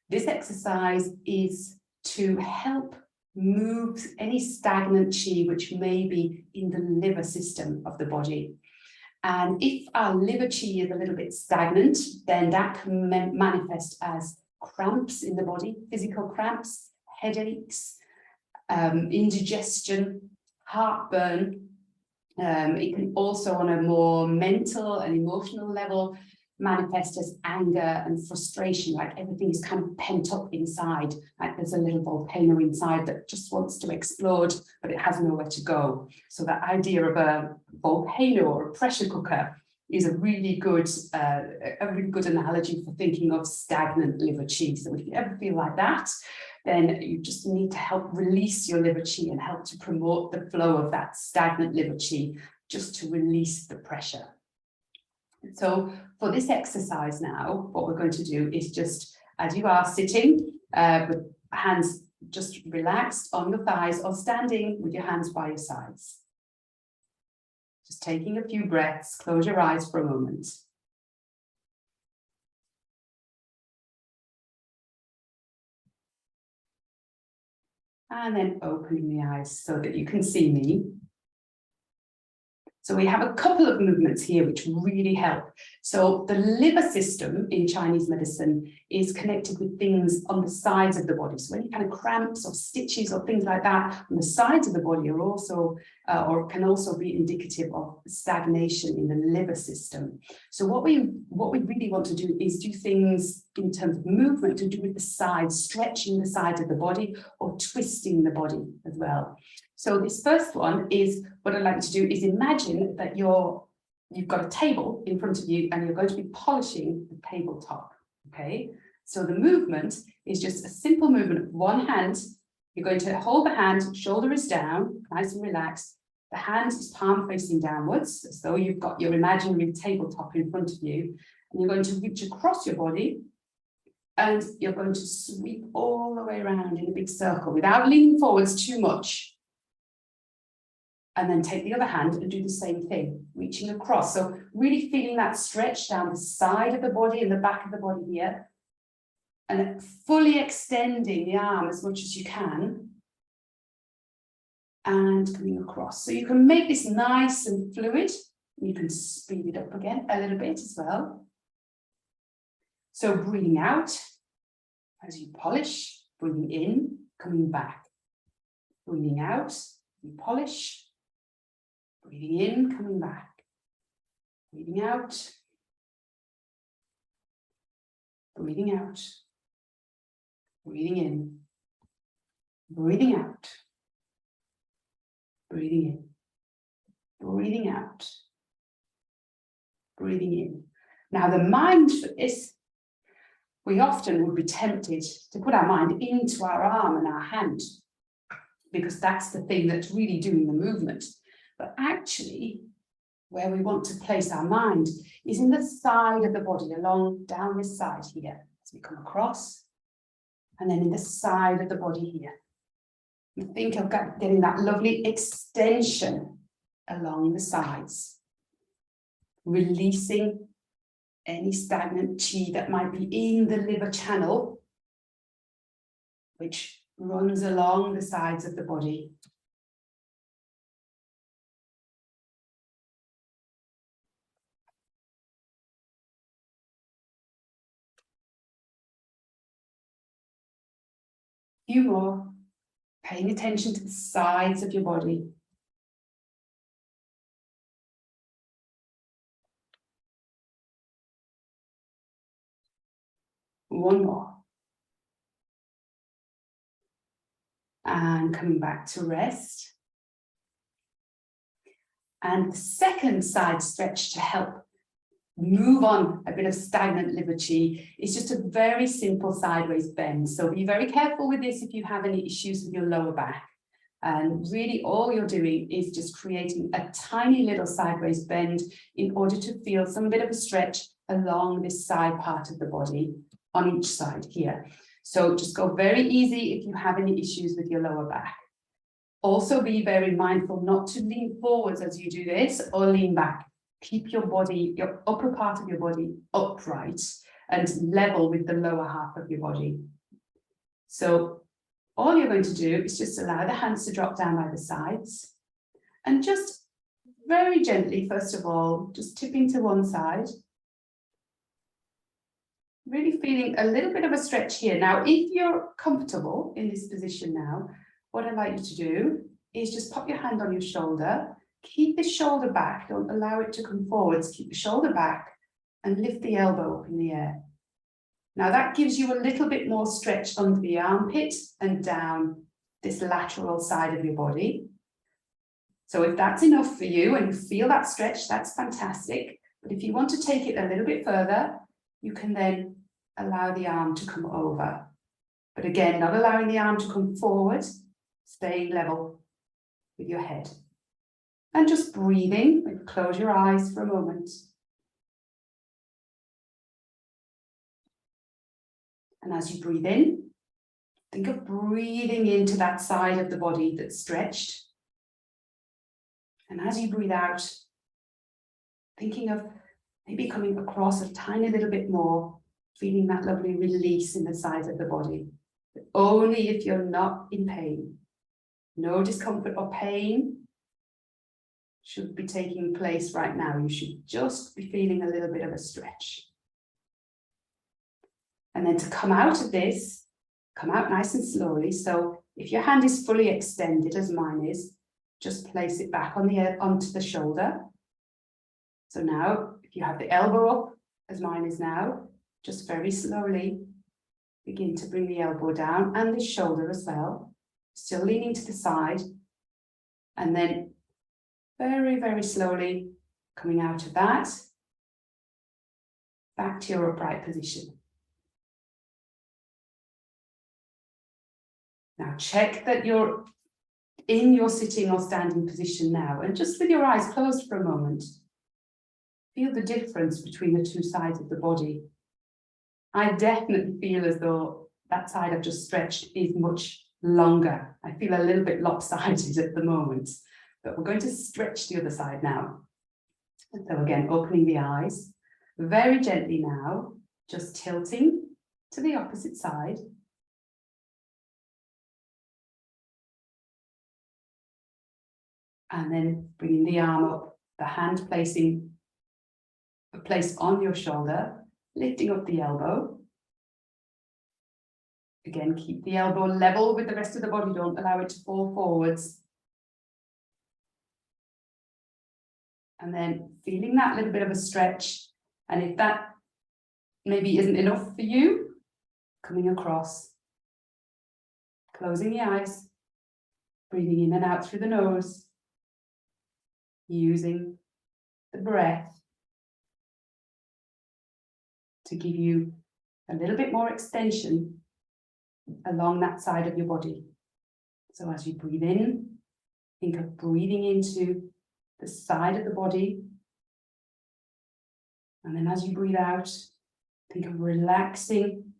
This exercise is to help move any stagnant qi which may be in the liver system of the body. And if our liver qi is a little bit stagnant, then that can manifest as cramps in the body, physical cramps, headaches, indigestion, heartburn. It can also, on a more mental and emotional level, manifest as anger and frustration, like everything is kind of pent up inside, like there's a little volcano inside that just wants to explode, but it has nowhere to go. So that idea of a volcano or a pressure cooker is a really good analogy for thinking of stagnant liver qi. So if you ever feel like that, then you just need to help release your liver qi and help to promote the flow of that stagnant liver qi, just to release the pressure. So for this exercise now, what we're going to do is just, as you are sitting, with hands just relaxed on your thighs, or standing with your hands by your sides. Just taking a few breaths, close your eyes for a moment. And then opening the eyes so that you can see me. So we have a couple of movements here which really help. So the liver system in Chinese medicine is connected with things on the sides of the body. So any kind of cramps or stitches or things like that on the sides of the body are also, or can also be indicative of stagnation in the liver system. So what we really want to do is do things in terms of movement to do with the sides, stretching the sides of the body or twisting the body as well. So this first one is, what I'd like you to do is imagine that you've got a table in front of you and you're going to be polishing the tabletop, okay? So the movement is just a simple movement of one hand. You're going to hold the hand, shoulder is down, nice and relaxed. The hand is palm facing downwards, as though you've got your imaginary tabletop in front of you. And you're going to reach across your body and you're going to sweep all the way around in a big circle without leaning forwards too much. And then take the other hand and do the same thing, reaching across. So really feeling that stretch down the side of the body and the back of the body here. And fully extending the arm as much as you can. And coming across. So you can make this nice and fluid. You can speed it up again a little bit as well. So breathing out as you polish, breathing in, coming back. Breathing out, you polish. Breathing in, coming back. Breathing out. Breathing out. Breathing in. Breathing out. Breathing in. Breathing out. Breathing in. Now the mind for this, we often would be tempted to put our mind into our arm and our hand, because that's the thing that's really doing the movement. But actually, where we want to place our mind is in the side of the body, down this side here, as we come across, and then in the side of the body here. You think of getting that lovely extension along the sides, releasing any stagnant qi that might be in the liver channel, which runs along the sides of the body. Few more, paying attention to the sides of your body. One more. And coming back to rest. And the second side stretch to help move on a bit of stagnant liver qi is just a very simple sideways bend. So be very careful with this if you have any issues with your lower back. And really all you're doing is just creating a tiny little sideways bend in order to feel some bit of a stretch along this side part of the body on each side here. So just go very easy if you have any issues with your lower back. Also be very mindful not to lean forwards as you do this or lean back. Keep your body, your upper part of your body upright and level with the lower half of your body. So all you're going to do is just allow the hands to drop down by the sides and just very gently, first of all, just tipping to one side. Really feeling a little bit of a stretch here. Now, if you're comfortable in this position now, what I'd like you to do is just pop your hand on your shoulder, keep the shoulder back, don't allow it to come forwards, keep the shoulder back and lift the elbow up in the air. Now that gives you a little bit more stretch under the armpit and down this lateral side of your body. So if that's enough for you and you feel that stretch, that's fantastic. But if you want to take it a little bit further, you can then allow the arm to come over. But again, not allowing the arm to come forward, staying level with your head. And just breathing, close your eyes for a moment. And as you breathe in, think of breathing into that side of the body that's stretched. And as you breathe out, thinking of maybe coming across a tiny little bit more, feeling that lovely release in the sides of the body. But only if you're not in pain. No discomfort or pain should be taking place right now. You should just be feeling a little bit of a stretch. And then to come out of this, come out nice and slowly. So if your hand is fully extended, as mine is, just place it back on onto the shoulder. So now, if you have the elbow up, as mine is now, just very slowly begin to bring the elbow down and the shoulder as well, still leaning to the side. And then very, very slowly coming out of that, back to your upright position. Now check that you're in your sitting or standing position now, and just with your eyes closed for a moment, feel the difference between the two sides of the body. I definitely feel as though that side I've just stretched is much longer. I feel a little bit lopsided at the moment, but we're going to stretch the other side now. So again, opening the eyes, very gently now, just tilting to the opposite side. And then bringing the arm up, the hand placed on your shoulder, lifting up the elbow. Again, keep the elbow level with the rest of the body, don't allow it to fall forwards. And then feeling that little bit of a stretch. And if that maybe isn't enough for you, coming across, closing the eyes, breathing in and out through the nose, using the breath to give you a little bit more extension along that side of your body. So as you breathe in, think of breathing into the side of the body. And then as you breathe out, think of relaxing,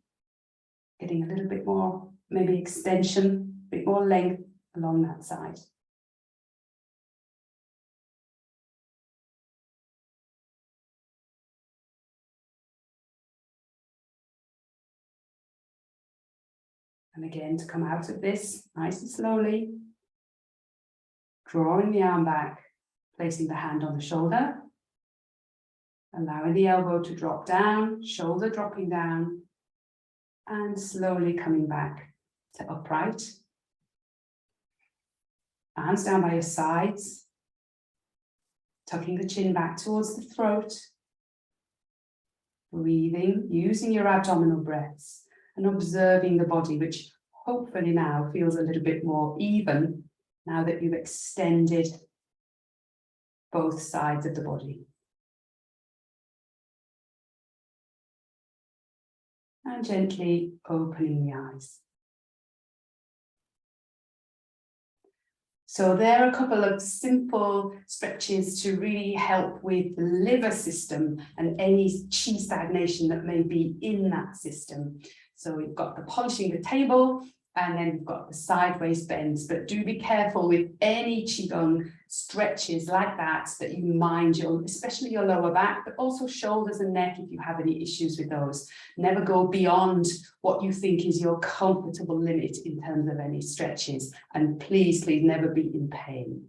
getting a little bit more, maybe extension, a bit more length along that side. And again, to come out of this nice and slowly, drawing the arm back, placing the hand on the shoulder, allowing the elbow to drop down, shoulder dropping down, and slowly coming back to upright. Hands down by your sides, tucking the chin back towards the throat, breathing, using your abdominal breaths, and observing the body, which hopefully now feels a little bit more even now that you've extended both sides of the body. And gently opening the eyes. So there are a couple of simple stretches to really help with the liver system and any qi stagnation that may be in that system. So we've got the polishing the table, And then we've got the sideways bends, but do be careful with any Qigong stretches like that, that you mind especially your lower back, but also shoulders and neck if you have any issues with those. Never go beyond what you think is your comfortable limit in terms of any stretches. And please, please never be in pain.